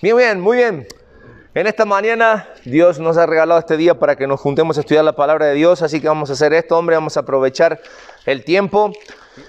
Bien, bien, muy bien. En esta mañana Dios nos ha regalado este día para que nos juntemos a estudiar la palabra de Dios, así que vamos a hacer esto, hombre, vamos a aprovechar el tiempo.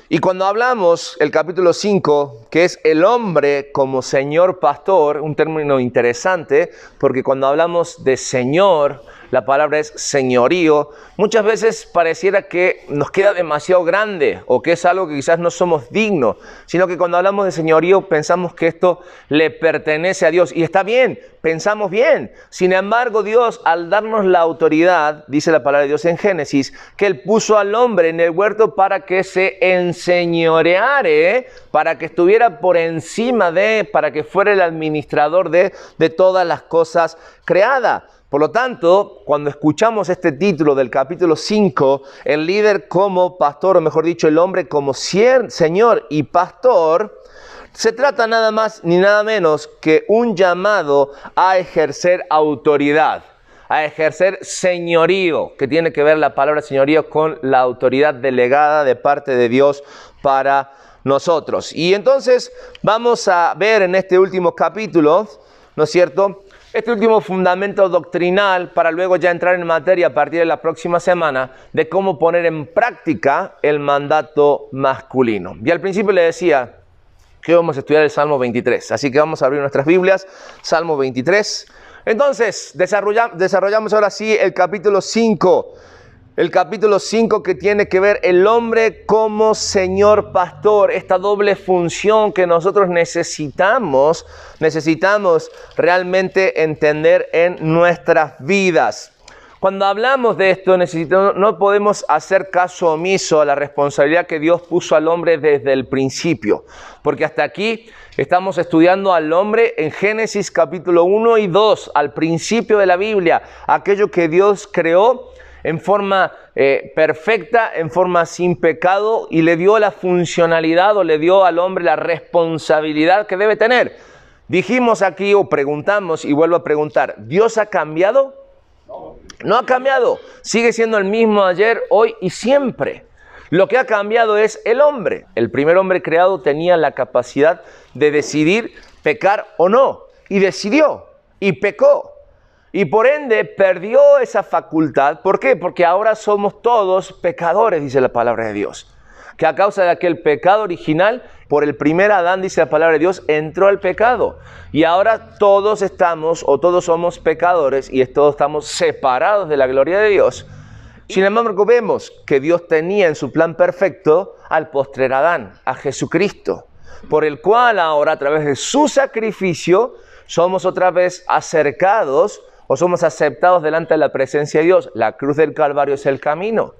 Y cuando hablamos el capítulo 5, que es el hombre como Señor Pastor, un término interesante, porque cuando hablamos de Señor, la palabra es señorío, muchas veces pareciera que nos queda demasiado grande o que es algo que quizás no somos dignos, sino que cuando hablamos de señorío pensamos que esto le pertenece a Dios. Y está bien, pensamos bien. Sin embargo, Dios, al darnos la autoridad, dice la palabra de Dios en Génesis, que Él puso al hombre en el huerto para que se enseñoreare, para que estuviera por encima para que fuera el administrador de todas las cosas creadas. Por lo tanto, cuando escuchamos este título del capítulo 5, el líder como pastor, o mejor dicho, el hombre como Señor y pastor, se trata nada más ni nada menos que un llamado a ejercer autoridad, a ejercer señorío, que tiene que ver la palabra señorío con la autoridad delegada de parte de Dios para nosotros. Y entonces vamos a ver en este último capítulo, ¿no es cierto?, este último fundamento doctrinal para luego ya entrar en materia a partir de la próxima semana de cómo poner en práctica el mandato masculino. Y al principio le decía que vamos a estudiar el Salmo 23, así que vamos a abrir nuestras Biblias, Salmo 23. Entonces, desarrollamos ahora sí el capítulo 5. El capítulo 5 que tiene que ver el hombre como Señor Pastor, esta doble función que nosotros necesitamos realmente entender en nuestras vidas. Cuando hablamos de esto, no podemos hacer caso omiso a la responsabilidad que Dios puso al hombre desde el principio, porque hasta aquí estamos estudiando al hombre en Génesis capítulo 1 y 2, al principio de la Biblia, aquello que Dios creó en forma perfecta, en forma sin pecado, y le dio la funcionalidad o le dio al hombre la responsabilidad que debe tener. Dijimos aquí o preguntamos y vuelvo a preguntar, ¿Dios ha cambiado? No ha cambiado, sigue siendo el mismo ayer, hoy y siempre. Lo que ha cambiado es el hombre. El primer hombre creado tenía la capacidad de decidir pecar o no, y decidió, y pecó. Y por ende perdió esa facultad. ¿Por qué? Porque ahora somos todos pecadores, dice la palabra de Dios. Que a causa de aquel pecado original, por el primer Adán, dice la palabra de Dios, entró el pecado. Y ahora todos somos pecadores y todos estamos separados de la gloria de Dios. Sin embargo, vemos que Dios tenía en su plan perfecto al postrer Adán, a Jesucristo, por el cual ahora a través de su sacrificio somos otra vez acercados o somos aceptados delante de la presencia de Dios. La cruz del Calvario es el camino.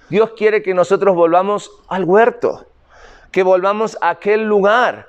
Dios quiere que nosotros volvamos al huerto, que volvamos a aquel lugar.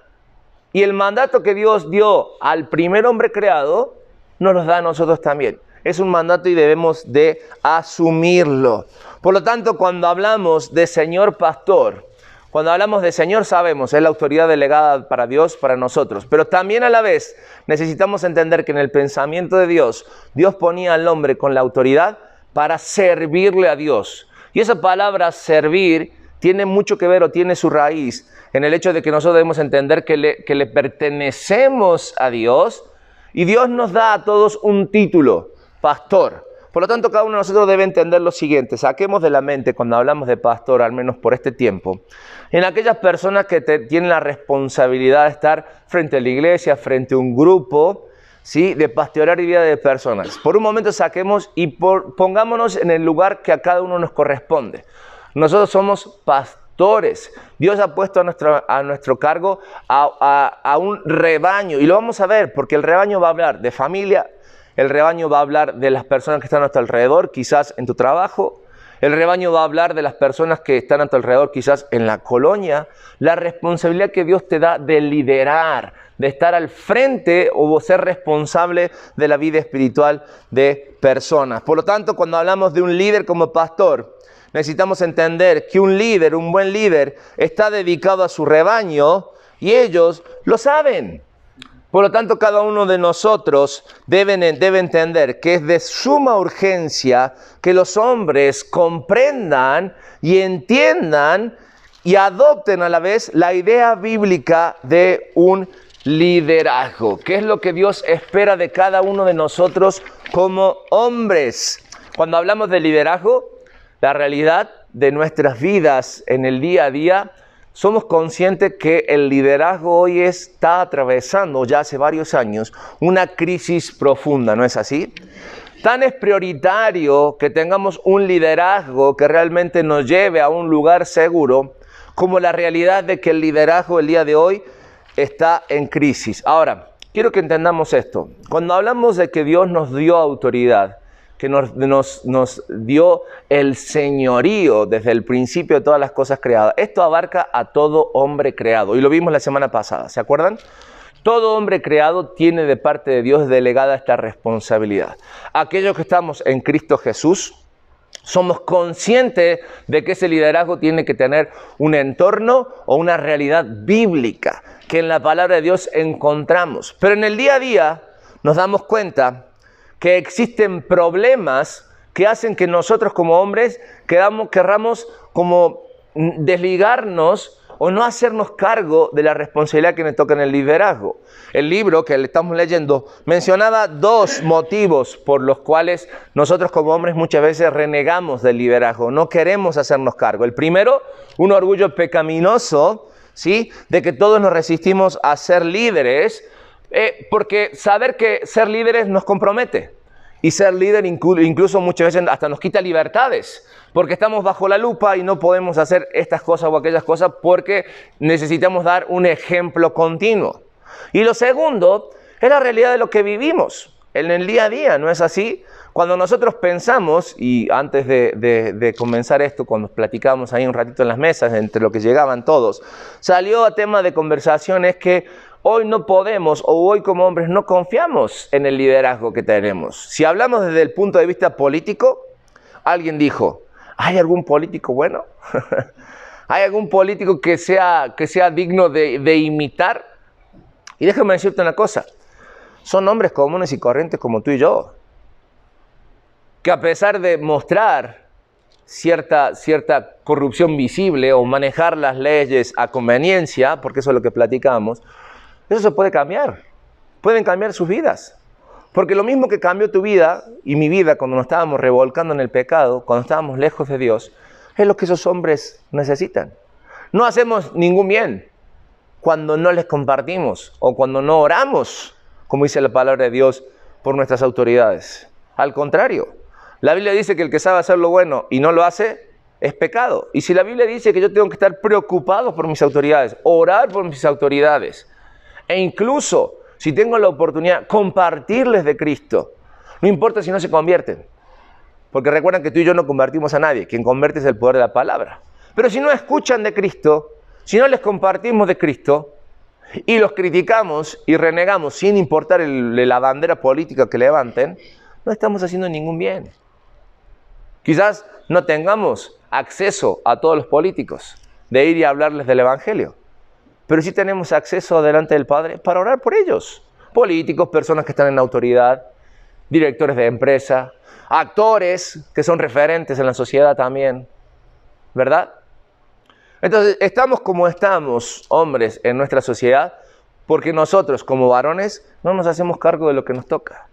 Y el mandato que Dios dio al primer hombre creado, nos lo da a nosotros también. Es un mandato y debemos de asumirlo. Por lo tanto, cuando hablamos de Señor Pastor, cuando hablamos de Señor, sabemos, es la autoridad delegada para Dios, para nosotros. Pero también a la vez necesitamos entender que en el pensamiento de Dios, Dios ponía al hombre con la autoridad para servirle a Dios. Y esa palabra servir tiene mucho que ver o tiene su raíz en el hecho de que nosotros debemos entender que le pertenecemos a Dios y Dios nos da a todos un título, pastor. Por lo tanto, cada uno de nosotros debe entender lo siguiente. Saquemos de la mente, cuando hablamos de pastor, al menos por este tiempo, en aquellas personas que tienen la responsabilidad de estar frente a la iglesia, frente a un grupo, ¿sí?, de pastorear y vida de personas. Por un momento saquemos y pongámonos en el lugar que a cada uno nos corresponde. Nosotros somos pastores. Dios ha puesto a nuestro cargo a un rebaño. Y lo vamos a ver, porque el rebaño va a hablar de familia. El rebaño va a hablar de las personas que están a nuestro alrededor, quizás en tu trabajo. El rebaño va a hablar de las personas que están a tu alrededor, quizás en la colonia. La responsabilidad que Dios te da de liderar, de estar al frente o ser responsable de la vida espiritual de personas. Por lo tanto, cuando hablamos de un líder como pastor, necesitamos entender que un líder, un buen líder, está dedicado a su rebaño y ellos lo saben. Por lo tanto, cada uno de nosotros debe entender que es de suma urgencia que los hombres comprendan y entiendan y adopten a la vez la idea bíblica de un liderazgo. ¿Qué es lo que Dios espera de cada uno de nosotros como hombres? Cuando hablamos de liderazgo, la realidad de nuestras vidas en el día a día, somos conscientes que el liderazgo hoy está atravesando, ya hace varios años, una crisis profunda, ¿no es así? Tan es prioritario que tengamos un liderazgo que realmente nos lleve a un lugar seguro, como la realidad de que el liderazgo el día de hoy está en crisis. Ahora, quiero que entendamos esto. Cuando hablamos de que Dios nos dio autoridad, que nos dio el señorío desde el principio de todas las cosas creadas, esto abarca a todo hombre creado. Y lo vimos la semana pasada, ¿se acuerdan? Todo hombre creado tiene de parte de Dios delegada esta responsabilidad. Aquellos que estamos en Cristo Jesús, somos conscientes de que ese liderazgo tiene que tener un entorno o una realidad bíblica que en la palabra de Dios encontramos. Pero en el día a día nos damos cuenta que existen problemas que hacen que nosotros como hombres querramos como desligarnos o no hacernos cargo de la responsabilidad que nos toca en el liderazgo. El libro que le estamos leyendo mencionaba 2 motivos por los cuales nosotros como hombres muchas veces renegamos del liderazgo, no queremos hacernos cargo. El primero, un orgullo pecaminoso, ¿sí?, de que todos nos resistimos a ser líderes, porque saber que ser líderes nos compromete. Y ser líder incluso muchas veces hasta nos quita libertades, porque estamos bajo la lupa y no podemos hacer estas cosas o aquellas cosas porque necesitamos dar un ejemplo continuo. Y lo segundo es la realidad de lo que vivimos en el día a día, ¿no es así? Cuando nosotros pensamos, y antes de comenzar esto, cuando platicábamos ahí un ratito en las mesas, entre lo que llegaban todos, salió a tema de conversaciones que hoy no podemos, o hoy como hombres no confiamos en el liderazgo que tenemos. Si hablamos desde el punto de vista político, alguien dijo, ¿hay algún político bueno? ¿Hay algún político que sea digno de imitar? Y déjame decirte una cosa, son hombres comunes y corrientes como tú y yo, que a pesar de mostrar cierta corrupción visible o manejar las leyes a conveniencia, porque eso es lo que platicamos, eso se puede cambiar. Pueden cambiar sus vidas. Porque lo mismo que cambió tu vida y mi vida cuando nos estábamos revolcando en el pecado, cuando estábamos lejos de Dios, es lo que esos hombres necesitan. No hacemos ningún bien cuando no les compartimos o cuando no oramos, como dice la palabra de Dios, por nuestras autoridades. Al contrario, la Biblia dice que el que sabe hacer lo bueno y no lo hace, es pecado. Y si la Biblia dice que yo tengo que estar preocupado por mis autoridades, orar por mis autoridades, e incluso, si tengo la oportunidad, compartirles de Cristo, no importa si no se convierten, porque recuerdan que tú y yo no convertimos a nadie, quien convierte es el poder de la palabra. Pero si no escuchan de Cristo, si no les compartimos de Cristo, y los criticamos y renegamos sin importar la bandera política que levanten, no estamos haciendo ningún bien. Quizás no tengamos acceso a todos los políticos de ir y hablarles del Evangelio, pero sí tenemos acceso delante del Padre para orar por ellos. Políticos, personas que están en autoridad, directores de empresa, actores que son referentes en la sociedad también, ¿verdad? Entonces, estamos como estamos, hombres, en nuestra sociedad, porque nosotros, como varones, no nos hacemos cargo de lo que nos toca.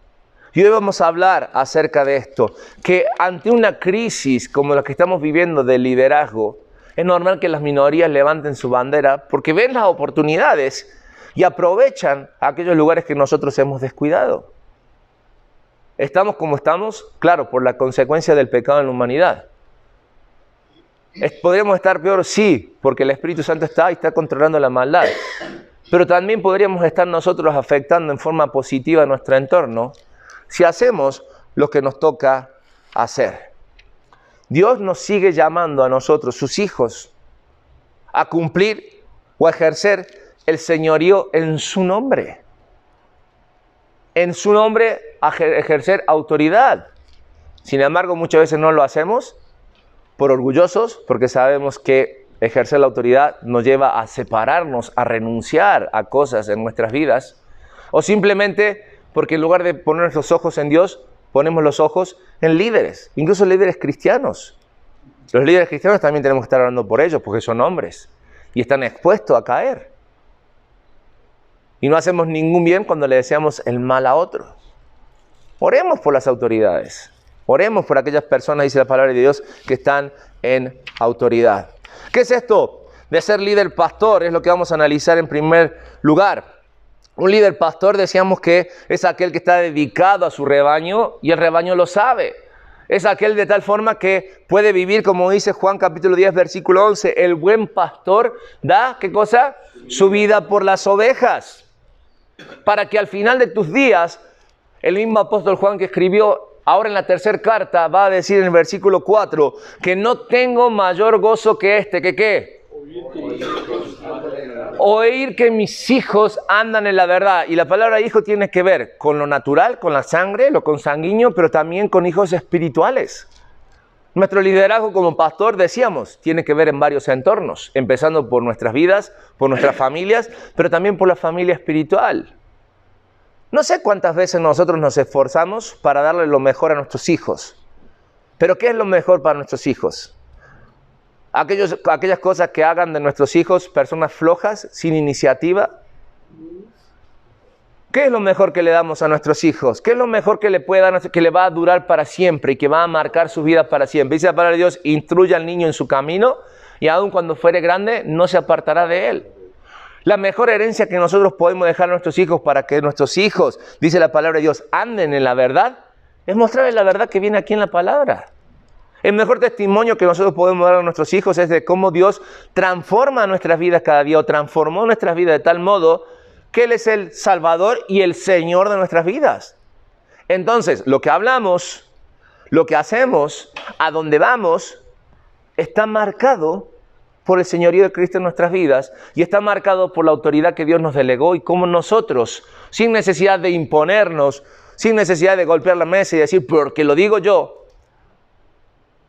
Y hoy vamos a hablar acerca de esto, que ante una crisis como la que estamos viviendo de liderazgo, es normal que las minorías levanten su bandera porque ven las oportunidades y aprovechan aquellos lugares que nosotros hemos descuidado. ¿Estamos como estamos? Claro, por la consecuencia del pecado en la humanidad. ¿Podríamos estar peor? Sí, porque el Espíritu Santo está y está controlando la maldad. Pero también podríamos estar nosotros afectando en forma positiva a nuestro entorno si hacemos lo que nos toca hacer. Dios nos sigue llamando a nosotros, sus hijos, a cumplir o a ejercer el señorío en su nombre. En su nombre a ejercer autoridad. Sin embargo, muchas veces no lo hacemos por orgullosos, porque sabemos que ejercer la autoridad nos lleva a separarnos, a renunciar a cosas en nuestras vidas, o simplemente porque en lugar de poner nuestros ojos en Dios, ponemos los ojos en líderes, incluso líderes cristianos. Los líderes cristianos también tenemos que estar orando por ellos, porque son hombres y están expuestos a caer. Y no hacemos ningún bien cuando le deseamos el mal a otros. Oremos por las autoridades. Oremos por aquellas personas, dice la palabra de Dios, que están en autoridad. ¿Qué es esto de ser líder pastor? Es lo que vamos a analizar en primer lugar. Un líder pastor, decíamos que es aquel que está dedicado a su rebaño y el rebaño lo sabe. Es aquel de tal forma que puede vivir, como dice Juan capítulo 10, versículo 11, el buen pastor da, ¿qué cosa? Su vida por las ovejas. Para que al final de tus días, el mismo apóstol Juan que escribió ahora en la tercera carta, va a decir en el versículo 4, que no tengo mayor gozo que este, ¿que qué? Oír que mis hijos andan en la verdad. Y la palabra hijo tiene que ver con lo natural, con la sangre, lo consanguíneo, pero también con hijos espirituales. Nuestro liderazgo como pastor, decíamos, tiene que ver en varios entornos, empezando por nuestras vidas, por nuestras familias, pero también por la familia espiritual. No sé cuántas veces nosotros nos esforzamos para darle lo mejor a nuestros hijos. Pero ¿qué es lo mejor para nuestros hijos? Aquellas cosas que hagan de nuestros hijos personas flojas, sin iniciativa. ¿Qué es lo mejor que le damos a nuestros hijos? ¿Qué es lo mejor que le puede dar, que le va a durar para siempre y que va a marcar su vida para siempre? Dice la palabra de Dios, instruye al niño en su camino y aun cuando fuere grande no se apartará de él. La mejor herencia que nosotros podemos dejar a nuestros hijos para que nuestros hijos, dice la palabra de Dios, anden en la verdad, es mostrarles la verdad que viene aquí en la palabra. El mejor testimonio que nosotros podemos dar a nuestros hijos es de cómo Dios transforma nuestras vidas cada día o transformó nuestras vidas de tal modo que Él es el Salvador y el Señor de nuestras vidas. Entonces, lo que hablamos, lo que hacemos, a dónde vamos, está marcado por el señorío de Cristo en nuestras vidas y está marcado por la autoridad que Dios nos delegó y cómo nosotros, sin necesidad de imponernos, sin necesidad de golpear la mesa y decir, porque lo digo yo,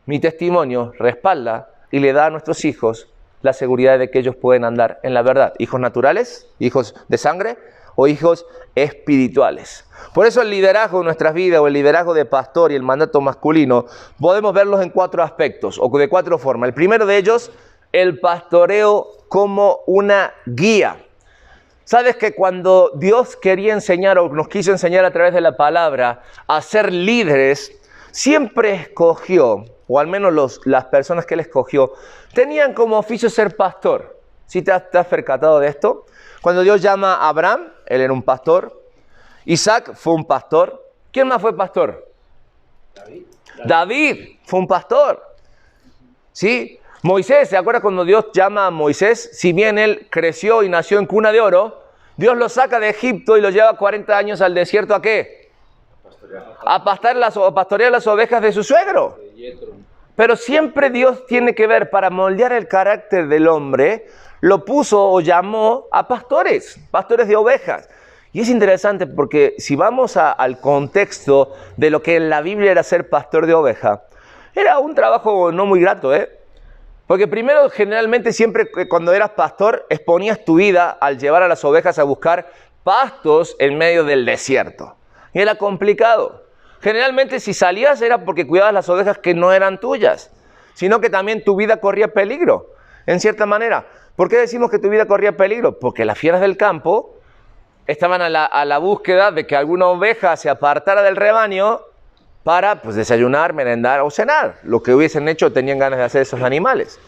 mi testimonio respalda y le da a nuestros hijos la seguridad de que ellos pueden andar en la verdad. Hijos naturales, hijos de sangre o hijos espirituales. Por eso el liderazgo de nuestras vidas o el liderazgo de pastor y el mandato masculino podemos verlos en 4 aspectos o de 4 formas. El primero de ellos, el pastoreo como una guía. ¿Sabes que cuando Dios quería enseñar o nos quiso enseñar a través de la palabra a ser líderes, siempre escogió, o al menos las personas que Él escogió, tenían como oficio ser pastor? ¿Sí te has percatado de esto? Cuando Dios llama a Abraham, él era un pastor. Isaac fue un pastor. ¿Quién más fue pastor? David fue un pastor. ¿Sí? Moisés, ¿se acuerda cuando Dios llama a Moisés? Si bien él creció y nació en cuna de oro, Dios lo saca de Egipto y lo lleva 40 años al desierto, ¿a qué? A pastorear las ovejas de su suegro. Pero siempre Dios tiene que ver, para moldear el carácter del hombre, lo puso o llamó a pastores de ovejas. Y es interesante porque si vamos al contexto de lo que en la Biblia era ser pastor de oveja, era un trabajo no muy grato, Porque primero, generalmente, siempre cuando eras pastor, exponías tu vida al llevar a las ovejas a buscar pastos en medio del desierto. Y era complicado. Generalmente, si salías era porque cuidabas las ovejas que no eran tuyas, sino que también tu vida corría peligro, en cierta manera. ¿Por qué decimos que tu vida corría peligro? Porque las fieras del campo estaban a la búsqueda de que alguna oveja se apartara del rebaño para desayunar, merendar o cenar, lo que hubiesen hecho, tenían ganas de hacer esos animales.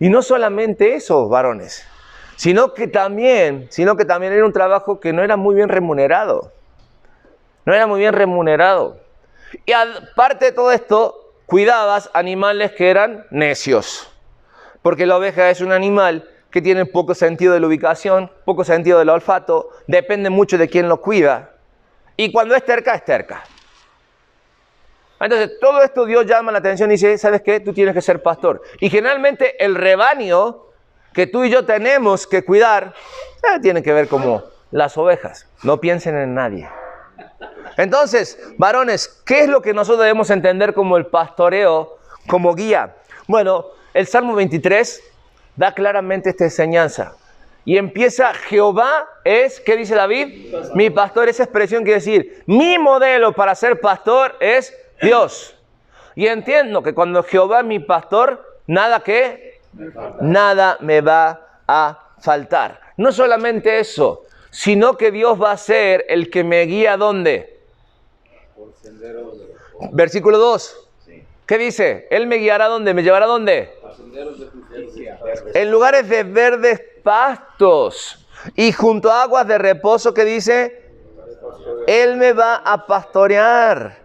Y no solamente eso, varones, sino que también era un trabajo que no era muy bien remunerado. No era muy bien remunerado. Y aparte de todo esto, cuidabas animales que eran necios. Porque la oveja es un animal que tiene poco sentido de la ubicación, poco sentido del olfato, depende mucho de quién lo cuida. Y cuando es terca, es terca. Entonces, todo esto Dios llama la atención y dice, ¿sabes qué? Tú tienes que ser pastor. Y generalmente el rebaño que tú y yo tenemos que cuidar, tiene que ver como las ovejas. No piensen en nadie. Entonces, varones, ¿qué es lo que nosotros debemos entender como el pastoreo, como guía? Bueno, el Salmo 23 da claramente esta enseñanza. Y empieza, Jehová es, ¿qué dice David? Mi pastor. Esa expresión quiere decir, mi modelo para ser pastor es Dios. Y entiendo que cuando Jehová es mi pastor, nada me va a faltar. No solamente eso, sino que Dios va a ser el que me guía ¿a dónde? Versículo 2. ¿Qué dice? Él me guiará ¿a dónde? ¿Me llevará a dónde? En lugares de verdes pastos y junto a aguas de reposo. ¿Qué dice? Él me va a pastorear.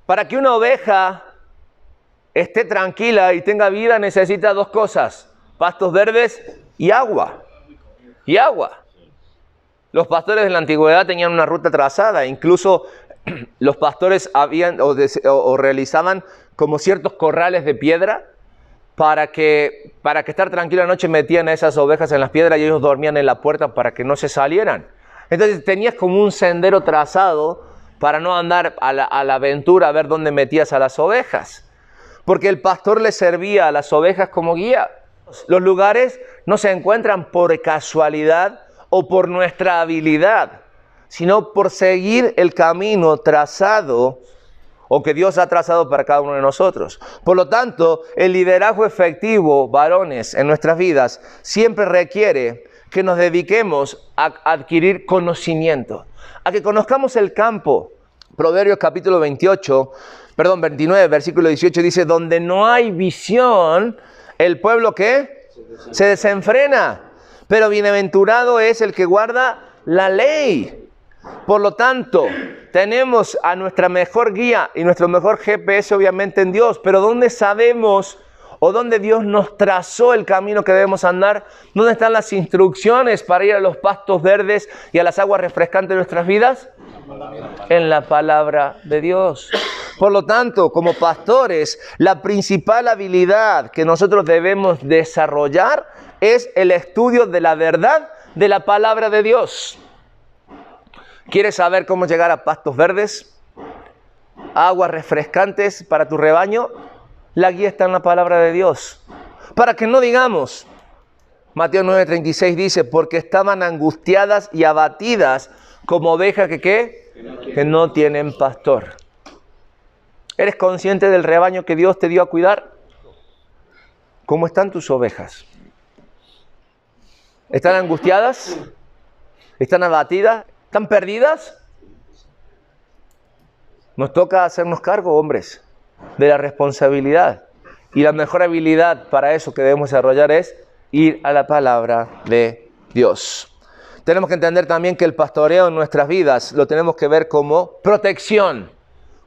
Para que una oveja esté tranquila y tenga vida, necesita dos cosas: pastos verdes y agua. Y agua. Los pastores de la antigüedad tenían una ruta trazada. Incluso los pastores habían o realizaban como ciertos corrales de piedra para que estar tranquilo la noche metían a esas ovejas en las piedras y ellos dormían en la puerta para que no se salieran. Entonces tenías como un sendero trazado para no andar a la aventura a ver dónde metías a las ovejas. Porque el pastor le servía a las ovejas como guía. Los lugares no se encuentran por casualidad o por nuestra habilidad, sino por seguir el camino trazado o que Dios ha trazado para cada uno de nosotros. Por lo tanto, el liderazgo efectivo, varones, en nuestras vidas, siempre requiere que nos dediquemos a adquirir conocimiento, a que conozcamos el campo. Proverbios capítulo 29, versículo 18 dice: donde no hay visión, el pueblo ¿qué? Se desenfrena, pero bienaventurado es el que guarda la ley. Por lo tanto, tenemos a nuestra mejor guía y nuestro mejor GPS obviamente en Dios, pero ¿dónde sabemos o dónde Dios nos trazó el camino que debemos andar? ¿Dónde están las instrucciones para ir a los pastos verdes y a las aguas refrescantes de nuestras vidas? En la palabra de Dios. Por lo tanto, como pastores, la principal habilidad que nosotros debemos desarrollar es el estudio de la verdad de la palabra de Dios. ¿Quieres saber cómo llegar a pastos verdes? Aguas refrescantes para tu rebaño. La guía está en la palabra de Dios. Para que no digamos, Mateo 9:36 dice: porque estaban angustiadas y abatidas como ovejas que ¿qué? Que no tienen pastor. ¿Eres consciente del rebaño que Dios te dio a cuidar? ¿Cómo están tus ovejas? ¿Están angustiadas? ¿Están abatidas? ¿Están perdidas? Nos toca hacernos cargo, hombres, de la responsabilidad. Y la mejor habilidad para eso que debemos desarrollar es ir a la palabra de Dios. Tenemos que entender también que el pastoreo en nuestras vidas lo tenemos que ver como protección,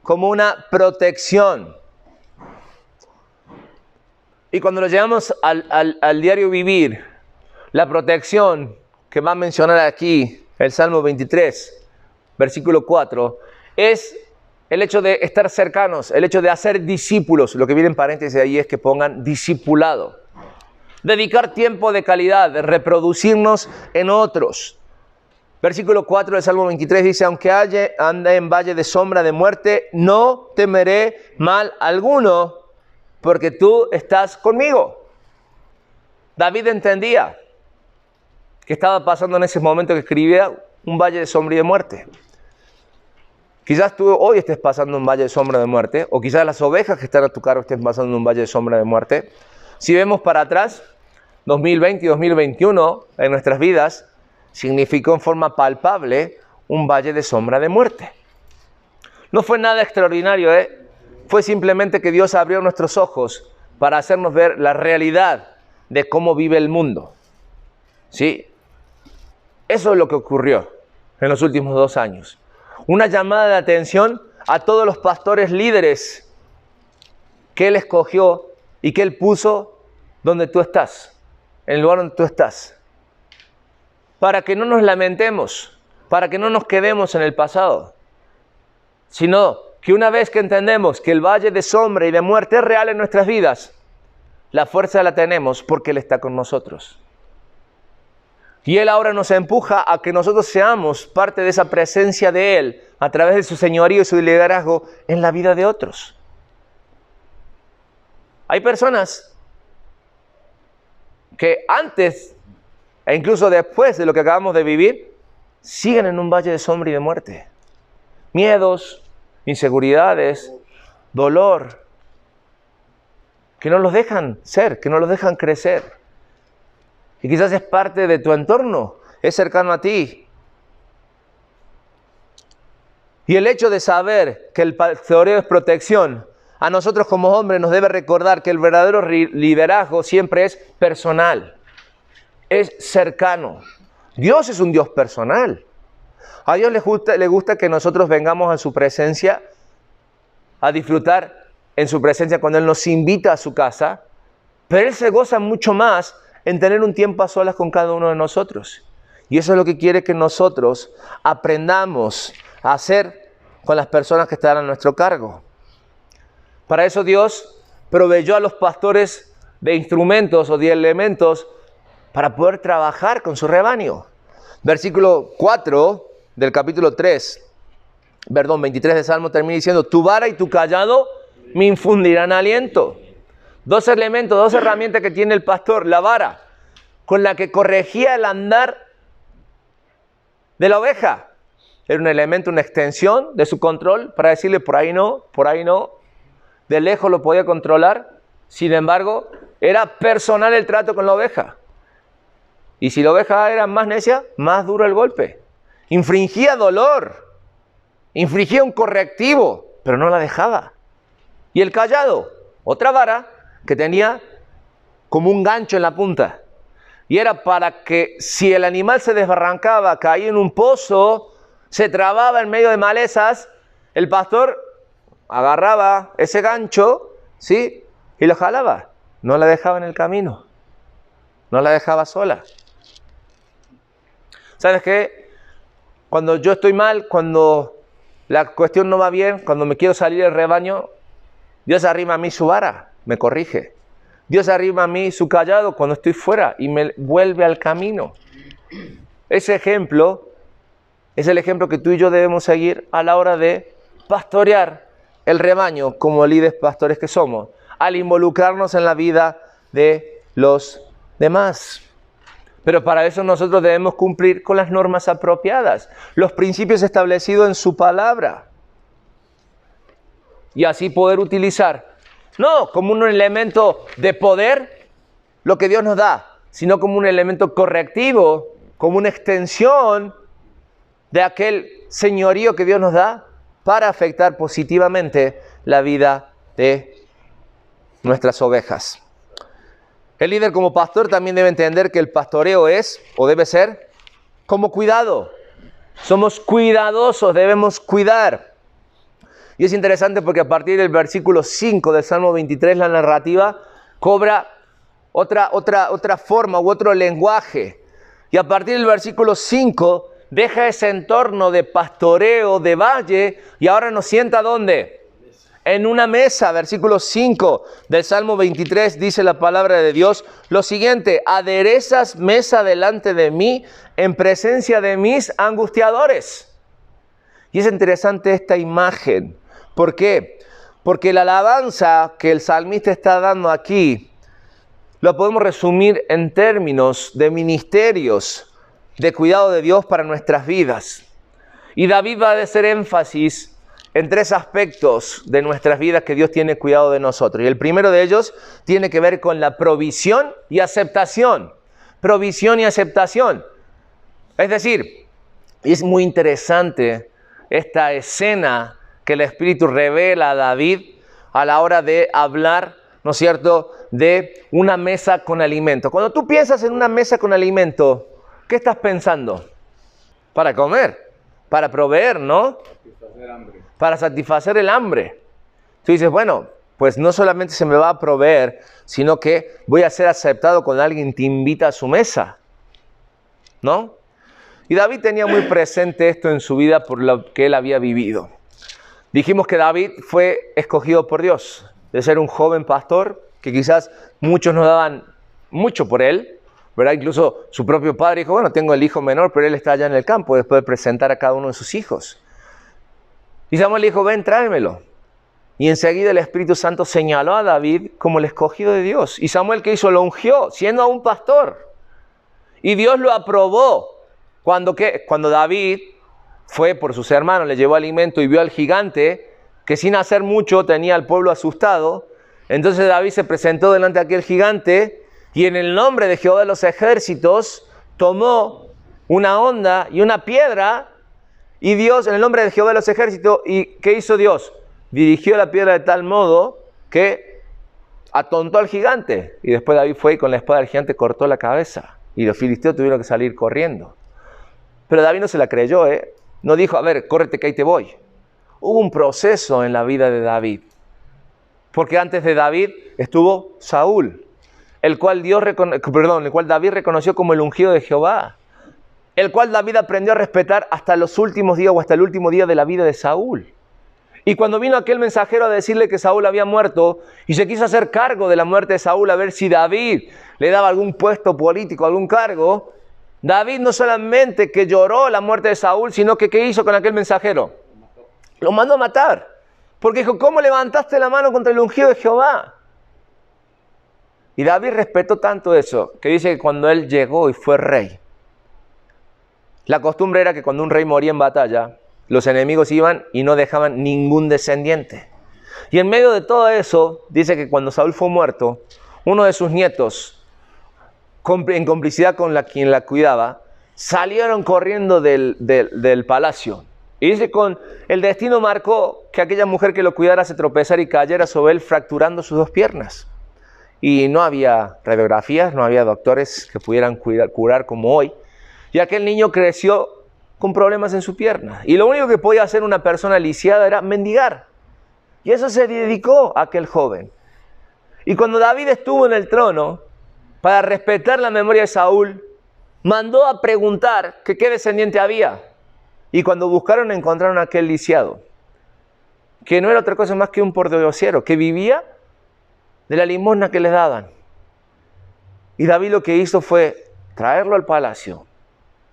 como una protección. Y cuando lo llevamos al diario vivir, la protección que va a mencionar aquí el Salmo 23, versículo 4, es el hecho de estar cercanos, el hecho de hacer discípulos. Lo que viene en paréntesis ahí es que pongan discipulado. Dedicar tiempo de calidad, de reproducirnos en otros. Versículo 4 del Salmo 23 dice: aunque ande en valle de sombra de muerte, no temeré mal alguno, porque tú estás conmigo. David entendía que estaba pasando en ese momento que escribía un valle de sombra y de muerte. Quizás tú hoy estés pasando un valle de sombra de muerte, o quizás las ovejas que están a tu cargo estén pasando un valle de sombra de muerte. Si vemos para atrás, 2020 y 2021 en nuestras vidas significó en forma palpable un valle de sombra de muerte. No fue nada extraordinario, fue simplemente que Dios abrió nuestros ojos para hacernos ver la realidad de cómo vive el mundo. ¿Sí? Eso es lo que ocurrió en los últimos 2 años. Una llamada de atención a todos los pastores líderes que Él escogió y que Él puso donde tú estás, en el lugar donde tú estás. Para que no nos lamentemos, para que no nos quedemos en el pasado, sino que una vez que entendemos que el valle de sombra y de muerte es real en nuestras vidas, la fuerza la tenemos porque Él está con nosotros. Y Él ahora nos empuja a que nosotros seamos parte de esa presencia de Él a través de su señorío y su liderazgo en la vida de otros. Hay personas que antes e incluso después de lo que acabamos de vivir, siguen en un valle de sombra y de muerte. Miedos, inseguridades, dolor, que no los dejan ser, que no los dejan crecer. Y quizás es parte de tu entorno es cercano a ti. Y el hecho de saber que el pastoreo es protección, a nosotros como hombres nos debe recordar que el verdadero liderazgo siempre es personal, es cercano. Dios es un Dios personal. A Dios le gusta que nosotros vengamos a su presencia, a disfrutar en su presencia cuando Él nos invita a su casa, pero Él se goza mucho más en tener un tiempo a solas con cada uno de nosotros. Y eso es lo que quiere que nosotros aprendamos a hacer con las personas que están a nuestro cargo. Para eso Dios proveyó a los pastores de instrumentos o de elementos para poder trabajar con su rebaño. Versículo 4 del capítulo 23 de Salmo termina diciendo: tu vara y tu cayado me infundirán aliento. Dos elementos, dos herramientas que tiene el pastor. La vara, con la que corregía el andar de la oveja. Era un elemento, una extensión de su control para decirle por ahí no, por ahí no. De lejos lo podía controlar. Sin embargo, era personal el trato con la oveja. Y si la oveja era más necia, más duro el golpe. Infringía dolor. Infringía un correctivo, pero no la dejaba. Y el cayado, otra vara que tenía como un gancho en la punta. Y era para que si el animal se desbarrancaba, caía en un pozo, se trababa en medio de malezas, el pastor agarraba ese gancho, ¿sí? Y lo jalaba. No la dejaba en el camino. No la dejaba sola. ¿Sabes qué? Cuando yo estoy mal, cuando la cuestión no va bien, cuando me quiero salir del rebaño, Dios arrima a mí su vara, me corrige. Dios arrima a mí su cayado cuando estoy fuera y me vuelve al camino. Ese ejemplo es el ejemplo que tú y yo debemos seguir a la hora de pastorear el rebaño como líderes pastores que somos, al involucrarnos en la vida de los demás. Pero para eso nosotros debemos cumplir con las normas apropiadas, los principios establecidos en su palabra. Y así poder utilizar, no como un elemento de poder, lo que Dios nos da, sino como un elemento correctivo, como una extensión de aquel señorío que Dios nos da para afectar positivamente la vida de nuestras ovejas. El líder como pastor también debe entender que el pastoreo es, o debe ser, como cuidado. Somos cuidadosos, debemos cuidar. Y es interesante porque a partir del versículo 5 del Salmo 23 la narrativa cobra otra forma u otro lenguaje. Y a partir del versículo 5 deja ese entorno de pastoreo, de valle, y ahora nos sienta ¿dónde? En una mesa. Versículo 5 del Salmo 23 dice la palabra de Dios lo siguiente: aderezas mesa delante de mí en presencia de mis angustiadores. Y es interesante esta imagen. ¿Por qué? Porque la alabanza que el salmista está dando aquí lo podemos resumir en términos de ministerios de cuidado de Dios para nuestras vidas. Y David va a hacer énfasis en tres aspectos de nuestras vidas que Dios tiene cuidado de nosotros. Y el primero de ellos tiene que ver con la provisión y aceptación. Provisión y aceptación. Es decir, es muy interesante esta escena que el Espíritu revela a David a la hora de hablar, ¿no es cierto?, de una mesa con alimento. Cuando tú piensas en una mesa con alimento, ¿qué estás pensando? Para comer, para proveer, ¿no? Para satisfacer el hambre. Tú dices, bueno, pues no solamente se me va a proveer, sino que voy a ser aceptado cuando alguien te invita a su mesa, ¿no? Y David tenía muy presente esto en su vida por lo que él había vivido. Dijimos que David fue escogido por Dios, de ser un joven pastor, que quizás muchos no daban mucho por él, ¿verdad? Incluso su propio padre dijo, bueno, tengo el hijo menor, pero él está allá en el campo, después de presentar a cada uno de sus hijos. Y Samuel dijo, ven, tráemelo. Y enseguida el Espíritu Santo señaló a David como el escogido de Dios. Y Samuel, ¿qué hizo? Lo ungió, siendo aún pastor. Y Dios lo aprobó. Cuando David fue por sus hermanos, le llevó alimento y vio al gigante, que sin hacer mucho tenía al pueblo asustado. Entonces David se presentó delante de aquel gigante y en el nombre de Jehová de los ejércitos tomó una onda y una piedra. Y Dios, en el nombre de Jehová de los ejércitos, ¿y qué hizo Dios? Dirigió la piedra de tal modo que atontó al gigante. Y después David fue y con la espada del gigante cortó la cabeza. Y los filisteos tuvieron que salir corriendo. Pero David no se la creyó, No dijo, a ver, córrete que ahí te voy. Hubo un proceso en la vida de David. Porque antes de David estuvo Saúl, el cual David reconoció como el ungido de Jehová. El cual David aprendió a respetar hasta los últimos días o hasta el último día de la vida de Saúl. Y cuando vino aquel mensajero a decirle que Saúl había muerto y se quiso hacer cargo de la muerte de Saúl a ver si David le daba algún puesto político, algún cargo, David no solamente que lloró la muerte de Saúl, sino que ¿qué hizo con aquel mensajero? Lo mandó a matar. Porque dijo, ¿cómo levantaste la mano contra el ungido de Jehová? Y David respetó tanto eso, que dice que cuando él llegó y fue rey, la costumbre era que cuando un rey moría en batalla, los enemigos iban y no dejaban ningún descendiente. Y en medio de todo eso, dice que cuando Saúl fue muerto, uno de sus nietos, en complicidad con quien la cuidaba, salieron corriendo del palacio. Y dice con el destino marcó que aquella mujer que lo cuidara se tropezara y cayera sobre él fracturando sus dos piernas. Y no había radiografías, no había doctores que pudieran curar como hoy. Y aquel niño creció con problemas en su pierna. Y lo único que podía hacer una persona lisiada era mendigar. Y eso se dedicó a aquel joven. Y cuando David estuvo en el trono, para respetar la memoria de Saúl, mandó a preguntar que qué descendiente había. Y cuando buscaron, encontraron a aquel lisiado, que no era otra cosa más que un pordiosero, que vivía de la limosna que les daban. Y David lo que hizo fue traerlo al palacio.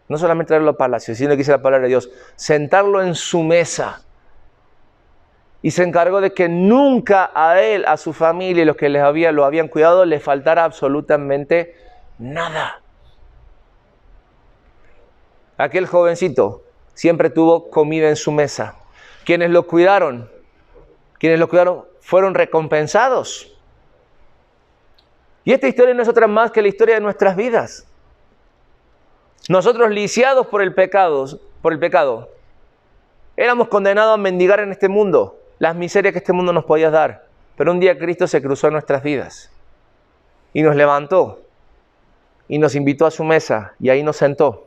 No solamente traerlo al palacio, sino que dice la palabra de Dios, sentarlo en su mesa. Y se encargó de que nunca a él, a su familia y los que lo habían cuidado, les faltara absolutamente nada. Aquel jovencito siempre tuvo comida en su mesa. Quienes lo cuidaron fueron recompensados. Y esta historia no es otra más que la historia de nuestras vidas. Nosotros lisiados por el pecado, éramos condenados a mendigar en este mundo, las miserias que este mundo nos podía dar. Pero un día Cristo se cruzó en nuestras vidas y nos levantó y nos invitó a su mesa y ahí nos sentó.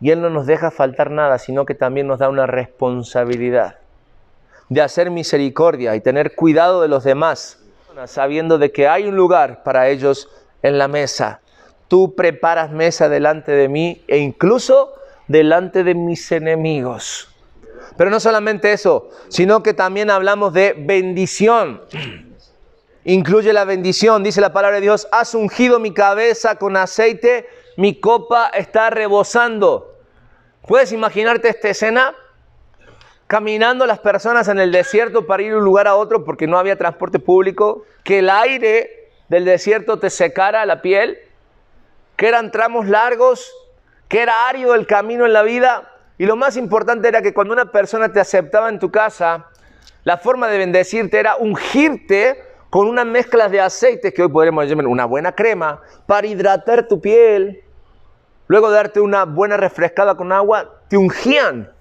Y Él no nos deja faltar nada, sino que también nos da una responsabilidad de hacer misericordia y tener cuidado de los demás, sabiendo de que hay un lugar para ellos en la mesa. Tú preparas mesa delante de mí e incluso delante de mis enemigos. Pero no solamente eso, sino que también hablamos de bendición. Incluye la bendición, dice la palabra de Dios, has ungido mi cabeza con aceite, mi copa está rebosando. ¿Puedes imaginarte esta escena? Caminando las personas en el desierto para ir de un lugar a otro porque no había transporte público, que el aire del desierto te secara la piel, que eran tramos largos, que era árido el camino en la vida. Y lo más importante era que cuando una persona te aceptaba en tu casa, la forma de bendecirte era ungirte con unas mezclas de aceites, que hoy podríamos llamar una buena crema, para hidratar tu piel. Luego de darte una buena refrescada con agua, te ungían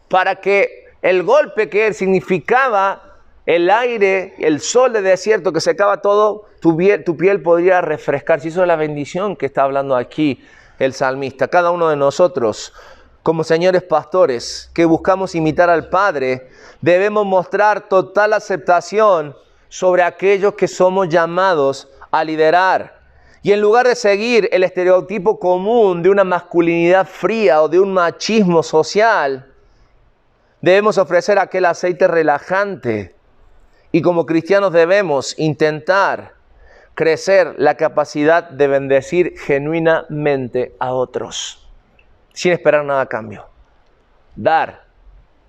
para que el golpe que significaba el aire, el sol de desierto que secaba todo, tu piel podría refrescarse. Eso es la bendición que está hablando aquí el salmista. Cada uno de nosotros, como señores pastores que buscamos imitar al Padre, debemos mostrar total aceptación sobre aquellos que somos llamados a liderar. Y en lugar de seguir el estereotipo común de una masculinidad fría o de un machismo social, debemos ofrecer aquel aceite relajante. Y como cristianos debemos intentar crecer la capacidad de bendecir genuinamente a otros, sin esperar nada a cambio. Dar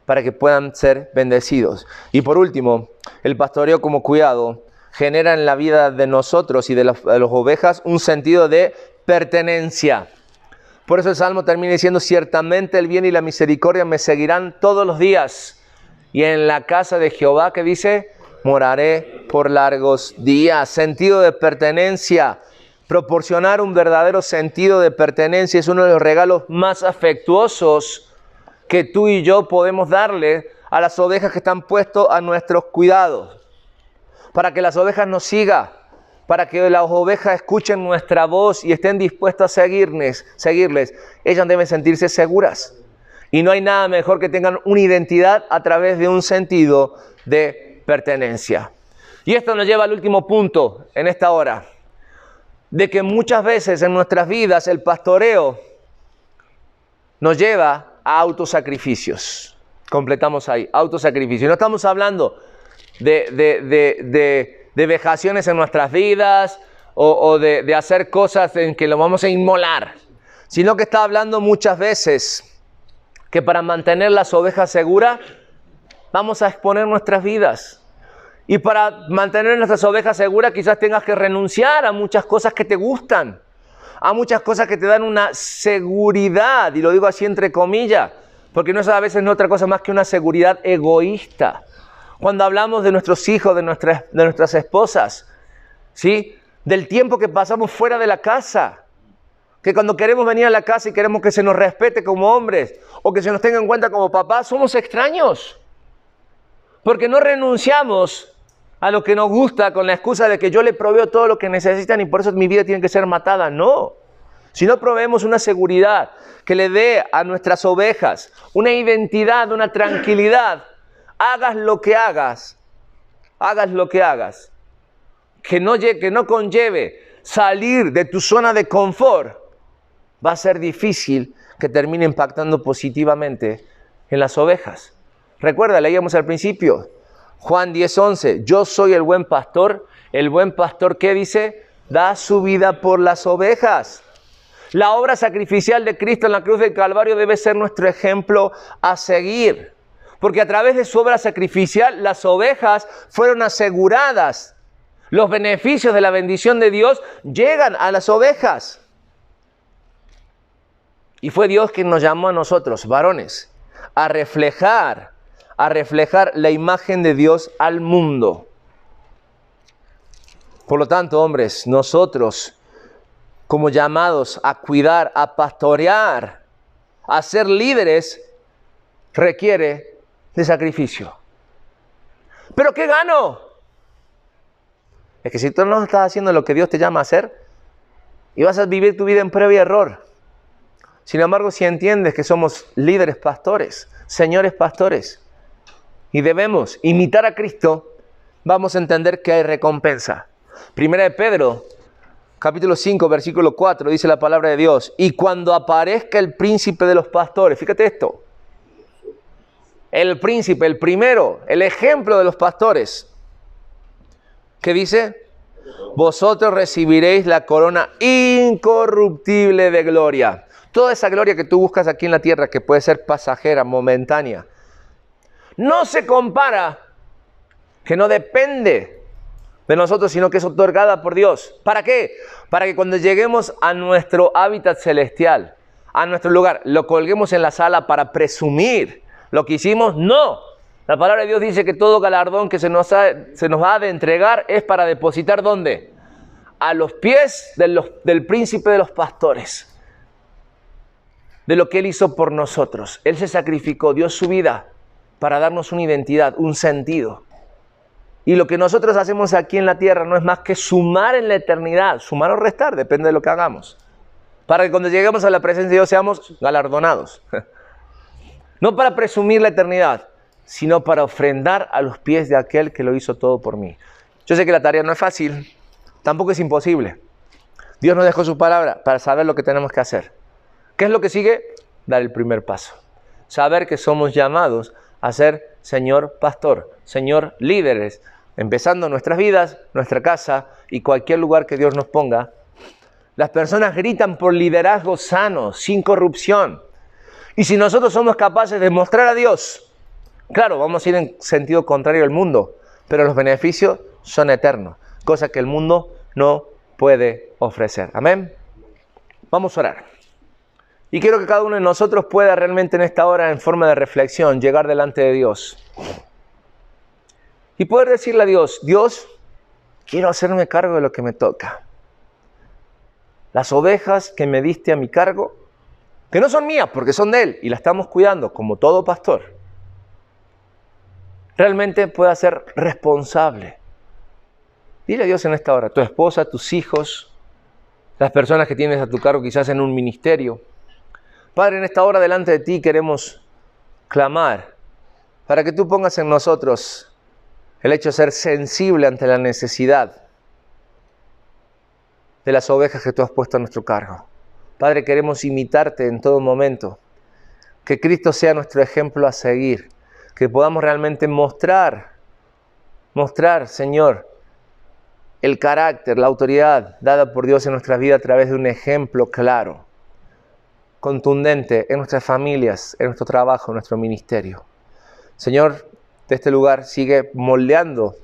para que puedan ser bendecidos. Y por último, el pastoreo como cuidado genera en la vida de nosotros y de las ovejas un sentido de pertenencia. Por eso el Salmo termina diciendo, ciertamente el bien y la misericordia me seguirán todos los días. Y en la casa de Jehová, ¿qué dice? Moraré por largos días. Sentido de pertenencia. proporcionar un verdadero sentido de pertenencia es uno de los regalos más afectuosos que tú y yo podemos darle a las ovejas que están puestos a nuestros cuidados. Para que las ovejas nos sigan, para que las ovejas escuchen nuestra voz y estén dispuestas a seguirles, ellas deben sentirse seguras. Y no hay nada mejor que tengan una identidad a través de un sentido de pertenencia. Y esto nos lleva al último punto en esta hora, de que muchas veces en nuestras vidas el pastoreo nos lleva a autosacrificios. Completamos ahí, autosacrificio. No estamos hablando de vejaciones en nuestras vidas o de hacer cosas en que lo vamos a inmolar, sino que está hablando muchas veces que para mantener las ovejas seguras vamos a exponer nuestras vidas. Y para mantener nuestras ovejas seguras quizás tengas que renunciar a muchas cosas que te gustan, a muchas cosas que te dan una seguridad, y lo digo así entre comillas, porque no es a veces otra cosa más que una seguridad egoísta. Cuando hablamos de nuestros hijos, de nuestras esposas, ¿sí? Del tiempo que pasamos fuera de la casa, que cuando queremos venir a la casa y queremos que se nos respete como hombres, o que se nos tenga en cuenta como papás, somos extraños. Porque no renunciamos a lo que nos gusta con la excusa de que yo le proveo todo lo que necesitan y por eso mi vida tiene que ser matada. No. Si no proveemos una seguridad que le dé a nuestras ovejas una identidad, una tranquilidad, hagas lo que hagas, que no conlleve salir de tu zona de confort, va a ser difícil que termine impactando positivamente en las ovejas. Recuerda, leíamos al principio, Juan 10:11, yo soy el buen pastor. El buen pastor, ¿qué dice? Da su vida por las ovejas. La obra sacrificial de Cristo en la cruz del Calvario debe ser nuestro ejemplo a seguir. Porque a través de su obra sacrificial, las ovejas fueron aseguradas. Los beneficios de la bendición de Dios llegan a las ovejas. Y fue Dios quien nos llamó a nosotros, varones, a reflejar la imagen de Dios al mundo. Por lo tanto, hombres, nosotros como llamados a cuidar, a pastorear, a ser líderes, requiere de sacrificio. ¿Pero qué gano? Es que si tú no estás haciendo lo que Dios te llama a hacer, y vas a vivir tu vida en prueba y error. Sin embargo, si entiendes que somos líderes pastores, señores pastores, y debemos imitar a Cristo, vamos a entender que hay recompensa. Primera de Pedro, capítulo 5, versículo 4, dice la palabra de Dios, y cuando aparezca el príncipe de los pastores, fíjate esto, el príncipe, el primero, el ejemplo de los pastores, ¿qué dice? Vosotros recibiréis la corona incorruptible de gloria. Toda esa gloria que tú buscas aquí en la tierra, que puede ser pasajera, momentánea, no se compara, que no depende de nosotros, sino que es otorgada por Dios. ¿Para qué? Para que cuando lleguemos a nuestro hábitat celestial, a nuestro lugar, lo colguemos en la sala para presumir lo que hicimos. No. La palabra de Dios dice que todo galardón que se nos ha de entregar es para depositar, ¿dónde? A los pies del príncipe de los pastores. De lo que Él hizo por nosotros. Él se sacrificó, dio su vida para darnos una identidad, un sentido. Y lo que nosotros hacemos aquí en la tierra no es más que sumar en la eternidad, sumar o restar, depende de lo que hagamos. Para que cuando lleguemos a la presencia de Dios seamos galardonados. No para presumir la eternidad, sino para ofrendar a los pies de aquel que lo hizo todo por mí. Yo sé que la tarea no es fácil, tampoco es imposible. Dios nos dejó su palabra para saber lo que tenemos que hacer. ¿Qué es lo que sigue? Dar el primer paso. Saber que somos llamados a ser Señor pastor, Señor líderes, empezando nuestras vidas, nuestra casa y cualquier lugar que Dios nos ponga. Las personas gritan por liderazgo sano, sin corrupción. Y si nosotros somos capaces de mostrar a Dios, claro, vamos a ir en sentido contrario al mundo, pero los beneficios son eternos, cosa que el mundo no puede ofrecer. Amén. Vamos a orar. Y quiero que cada uno de nosotros pueda realmente en esta hora, en forma de reflexión, llegar delante de Dios. Y poder decirle a Dios, Dios, quiero hacerme cargo de lo que me toca. las ovejas que me diste a mi cargo, que no son mías porque son de Él y las estamos cuidando como todo pastor, realmente pueda ser responsable. Dile a Dios en esta hora, tu esposa, tus hijos, las personas que tienes a tu cargo quizás en un ministerio. Padre, en esta hora delante de ti queremos clamar para que tú pongas en nosotros el hecho de ser sensible ante la necesidad de las ovejas que tú has puesto a nuestro cargo. Padre, queremos imitarte en todo momento, que Cristo sea nuestro ejemplo a seguir, que podamos realmente mostrar, Señor, el carácter, la autoridad dada por Dios en nuestra vida a través de un ejemplo claro, contundente en nuestras familias, en nuestro trabajo, en nuestro ministerio. Señor, de este lugar sigue moldeando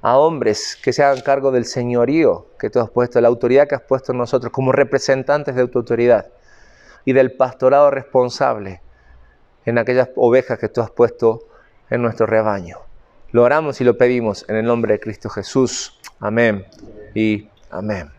a hombres que se hagan cargo del señorío que tú has puesto, la autoridad que has puesto en nosotros como representantes de tu autoridad y del pastorado responsable en aquellas ovejas que tú has puesto en nuestro rebaño. Lo oramos y lo pedimos en el nombre de Cristo Jesús. Amén y amén.